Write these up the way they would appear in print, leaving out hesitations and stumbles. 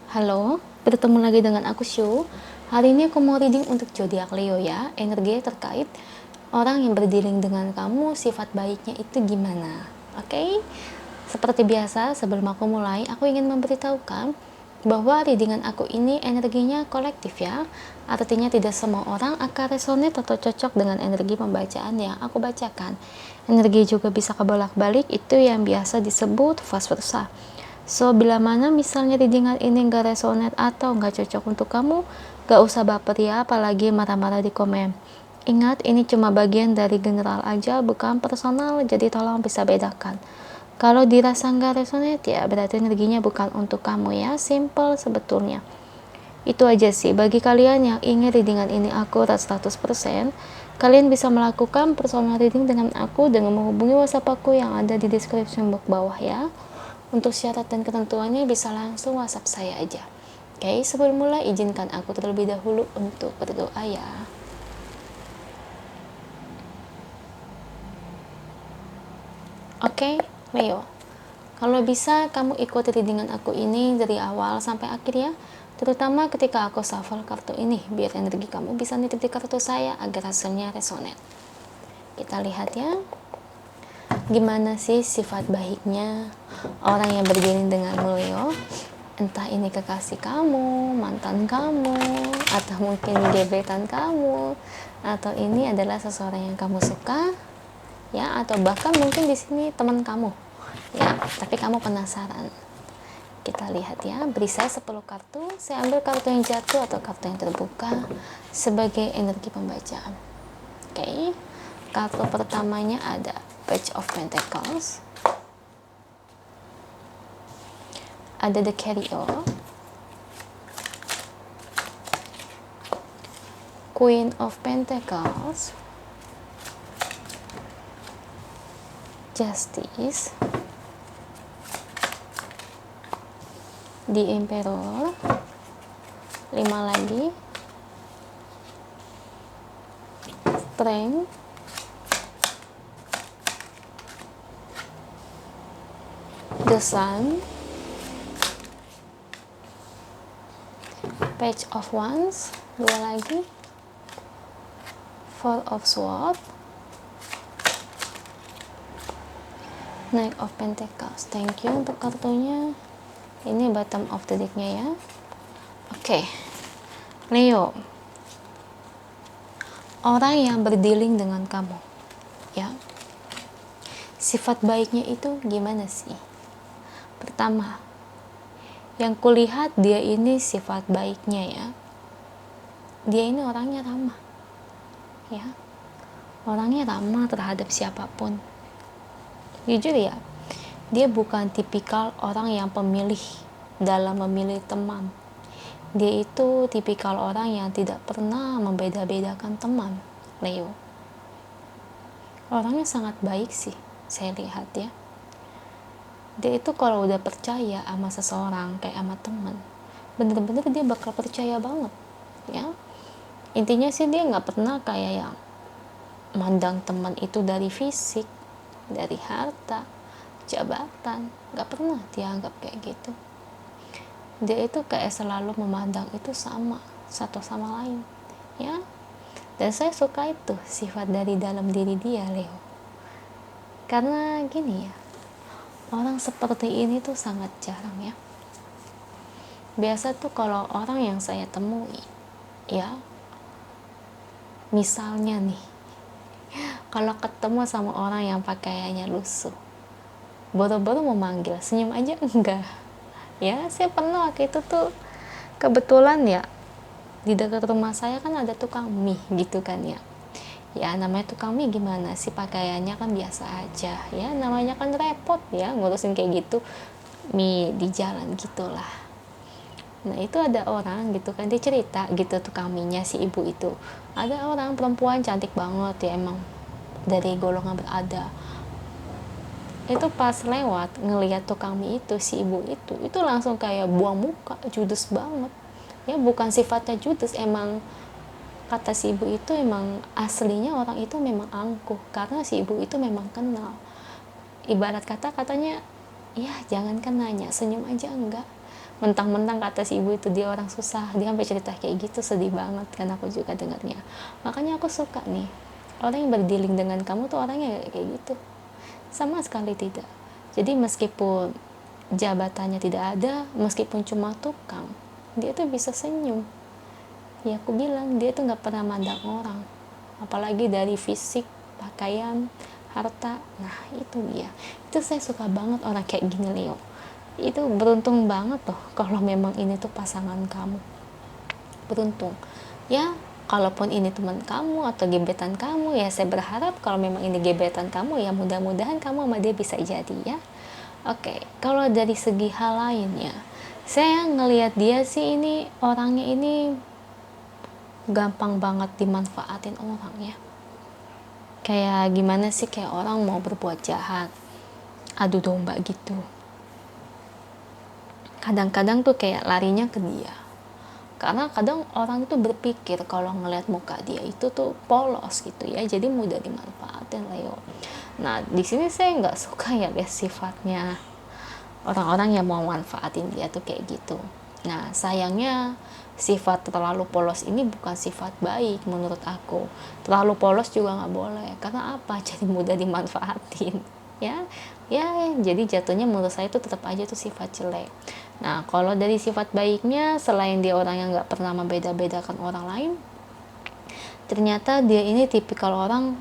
Halo, bertemu lagi dengan aku Shu. Hari ini aku mau reading untuk zodiak Leo ya. Energi terkait orang yang berdealing dengan kamu, sifat baiknya itu gimana. Oke? Seperti biasa, sebelum aku mulai, aku ingin memberitahukan bahwa readingan aku ini energinya kolektif ya. Artinya tidak semua orang akan resonate atau cocok dengan energi pembacaan yang aku bacakan. Energi juga bisa kebolak-balik, itu yang biasa disebut vice versa. So, bila mana misalnya readingan ini gak resonate atau gak cocok untuk kamu, gak usah baper ya, apalagi marah-marah di komen. Ingat, ini cuma bagian dari general aja, bukan personal, jadi tolong bisa bedakan. Kalau dirasa gak resonate, ya berarti energinya bukan untuk kamu ya, simple sebetulnya. Itu aja sih, bagi kalian yang ingin readingan ini akurat 100%, kalian bisa melakukan personal reading dengan aku dengan menghubungi WhatsApp aku yang ada di description box bawah ya. Untuk syarat dan ketentuannya bisa langsung WhatsApp saya aja. Oke, sebelum mulai izinkan aku terlebih dahulu untuk berdoa ya. Oke, Leo. Kalau bisa kamu ikuti readingan aku ini dari awal sampai akhir ya. Terutama ketika aku shuffle kartu ini, biar energi kamu bisa nitip di kartu saya agar hasilnya resonate. Kita lihat ya. Gimana sih sifat baiknya orang yang berdealing dengan Leo? Entah ini kekasih kamu, mantan kamu, atau mungkin gebetan kamu, atau ini adalah seseorang yang kamu suka, ya, atau bahkan mungkin di sini teman kamu, ya. Tapi kamu penasaran. Kita lihat ya, beri saya 10 kartu. Saya ambil kartu yang jatuh atau kartu yang terbuka sebagai energi pembacaan. Oke, kartu pertamanya ada Page of Pentacles, ada The Carrier, Queen of Pentacles, Justice, The Emperor, 5 lagi, Strength, The Sun, Page of Wands, 2 lagi, Four of Swords, Knight of Pentacles. Thank you untuk kartunya. Ini bottom of the deck-nya ya. Oke, Leo, orang yang berdealing dengan kamu, ya, sifat baiknya itu gimana sih? Pertama, yang kulihat dia ini sifat baiknya ya, dia ini orangnya ramah, ya, orangnya ramah terhadap siapapun. Jujur ya, dia bukan tipikal orang yang pemilih dalam memilih teman. Dia itu tipikal orang yang tidak pernah membeda-bedakan teman, Leo. Orangnya sangat baik sih, saya lihat ya. Dia itu kalau udah percaya sama seseorang kayak sama teman, bener-bener dia bakal percaya banget ya. Intinya sih dia nggak pernah kayak yang mandang teman itu dari fisik, dari harta, jabatan. Nggak pernah dia anggap kayak gitu. Dia itu kayak selalu memandang itu sama, satu sama lain ya. Dan saya suka itu sifat dari dalam diri dia, Leo. Karena gini ya, orang seperti ini tuh sangat jarang ya. Biasa tuh kalau orang yang saya temui, ya, misalnya nih, kalau ketemu sama orang yang pakaiannya lusuh, boro-boro mau manggil, senyum aja enggak. Ya, saya pernah waktu itu tuh kebetulan ya, di dekat rumah saya kan ada tukang mie gitu kan ya. Ya namanya tukang mie gimana sih, pakaiannya kan biasa aja ya, namanya kan repot ya ngurusin kayak gitu mie di jalan gitulah. Nah itu ada orang gitu kan, dia cerita gitu tukang mie nya si ibu itu, ada orang perempuan cantik banget ya, emang dari golongan berada. Itu pas lewat ngelihat tukang mie itu, si ibu itu langsung kayak buang muka, judes banget ya. Bukan sifatnya judes, emang kata si ibu itu emang aslinya orang itu memang angkuh, karena si ibu itu memang kenal. Ibarat katanya, ya jangankan nanya, senyum aja enggak. mentang-mentang kata si ibu itu dia orang susah, dia sampai cerita kayak gitu, sedih banget kan aku juga dengarnya. Makanya aku suka nih, orang yang berdealing dengan kamu tuh orangnya kayak gitu, sama sekali tidak. Jadi meskipun jabatannya tidak ada, meskipun cuma tukang, dia tuh bisa senyum. Ya aku bilang dia tuh nggak pernah mandang orang, apalagi dari fisik, pakaian, harta. Nah itu dia, itu saya suka banget orang kayak gini, Leo. Itu beruntung banget loh kalau memang ini tuh pasangan kamu, beruntung ya. Kalaupun ini teman kamu atau gebetan kamu, ya saya berharap kalau memang ini gebetan kamu, ya mudah-mudahan kamu sama dia bisa jadi ya. Oke, kalau dari segi hal lainnya, saya ngelihat dia sih ini orangnya ini gampang banget dimanfaatin orang ya. Kayak gimana sih, kayak orang mau berbuat jahat, adu domba gitu. Kadang-kadang tuh kayak larinya ke dia. Karena kadang orang itu berpikir kalau ngelihat muka dia itu tuh polos gitu ya, jadi mudah dimanfaatin, Leo. Nah, di sini saya nggak suka ya guys sifatnya orang-orang yang mau manfaatin dia tuh kayak gitu. Nah, sayangnya sifat terlalu polos ini bukan sifat baik menurut aku. Terlalu polos juga nggak boleh. Karena apa? Jadi mudah dimanfaatin. Ya, ya, jadi jatuhnya menurut saya itu tetap aja tuh sifat jelek. Nah, kalau dari sifat baiknya, selain dia orang yang nggak pernah membeda-bedakan orang lain, ternyata dia ini tipikal orang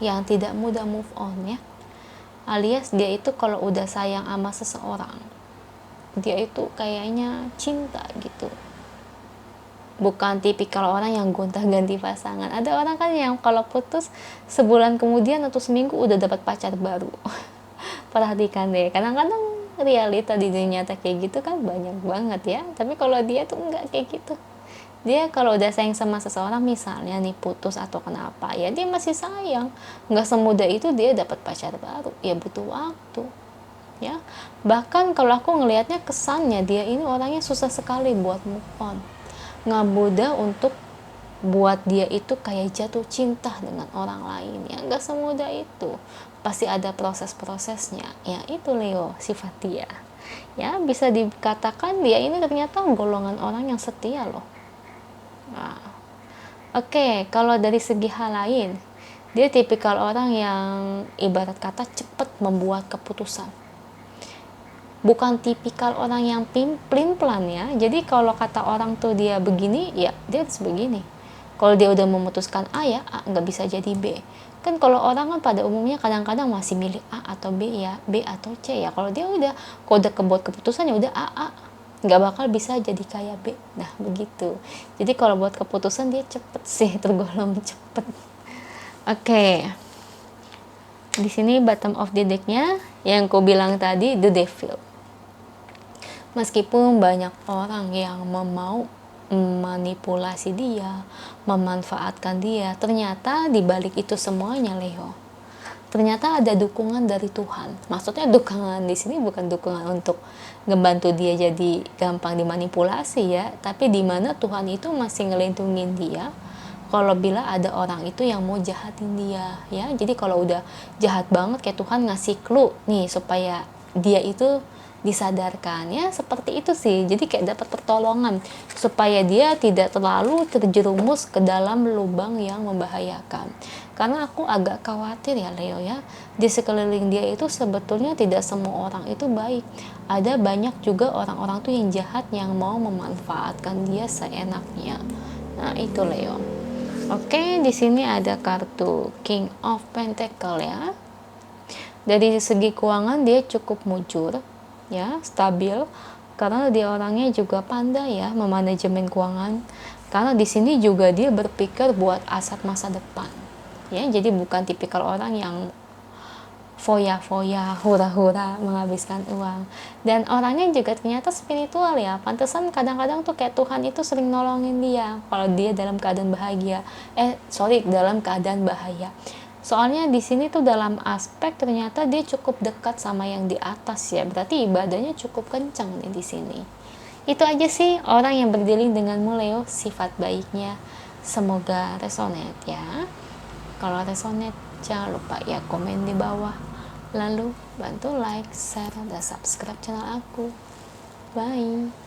yang tidak mudah move on ya. Alias dia itu kalau udah sayang sama seseorang, dia itu kayaknya cinta gitu. Bukan tipikal orang yang gonta-ganti pasangan. Ada orang kan yang kalau putus sebulan kemudian atau seminggu udah dapat pacar baru. Perhatikan deh, kadang-kadang realita di dunia nyata kayak gitu kan banyak banget ya. Tapi kalau dia tuh enggak kayak gitu. Dia kalau udah sayang sama seseorang, misalnya nih putus atau kenapa, ya dia masih sayang. Nggak semudah itu dia dapat pacar baru, ya butuh waktu ya. Bahkan kalau aku ngelihatnya kesannya dia ini orangnya susah sekali buat move on, nggak mudah untuk buat dia itu kayak jatuh cinta dengan orang lain ya, nggak semudah itu, pasti ada proses-prosesnya ya. Itu Leo sifat dia ya, bisa dikatakan dia ini ternyata golongan orang yang setia loh. Nah, oke, kalau dari segi hal lain, dia tipikal orang yang ibarat kata cepat membuat keputusan. Bukan tipikal orang yang pelin-pelan ya. Jadi kalau kata orang tuh dia begini, ya dia harus begini. Kalau dia udah memutuskan A ya A, nggak bisa jadi B. Kan kalau orang kan pada umumnya kadang-kadang masih milih A atau B ya, B atau C ya. Kalau dia udah kode kebuat keputusan ya udah A, nggak bakal bisa jadi kayak B. Nah begitu. Jadi kalau buat keputusan dia cepet sih, tergolong cepet. Oke. Di sini bottom of the decknya yang ku bilang tadi, the devil. Meskipun banyak orang yang mau manipulasi dia, memanfaatkan dia, ternyata di balik itu semuanya, Leo, ternyata ada dukungan dari Tuhan. Maksudnya dukungan di sini bukan dukungan untuk ngebantu dia jadi gampang dimanipulasi ya, tapi di mana Tuhan itu masih ngelindungin dia kalau bila ada orang itu yang mau jahatin dia ya. Jadi kalau udah jahat banget, kayak Tuhan ngasih clue nih supaya dia itu disadarkan ya, seperti itu sih. Jadi kayak dapat pertolongan supaya dia tidak terlalu terjerumus ke dalam lubang yang membahayakan. Karena aku agak khawatir ya Leo ya, di sekeliling dia itu sebetulnya tidak semua orang itu baik. Ada banyak juga orang-orang tuh yang jahat yang mau memanfaatkan dia seenaknya. Nah itu Leo. Oke, di sini ada kartu King of Pentacle ya. Dari segi keuangan dia cukup mujur ya, stabil, karena dia orangnya juga pandai ya memanajemen keuangan. Karena di sini juga dia berpikir buat aset masa depan ya, jadi bukan tipikal orang yang foya-foya, hura-hura menghabiskan uang. Dan orangnya juga ternyata spiritual ya, pantesan kadang-kadang tuh kayak Tuhan itu sering nolongin dia kalau dia dalam keadaan bahagia, dalam keadaan bahaya. Soalnya di sini tuh dalam aspek ternyata dia cukup dekat sama yang di atas ya, berarti ibadahnya cukup kencang nih di sini. Itu aja sih orang yang berdealing denganmu Leo, sifat baiknya. Semoga resonate ya. Kalau resonate jangan lupa ya komen di bawah. Lalu bantu like, share, dan subscribe channel aku. Bye.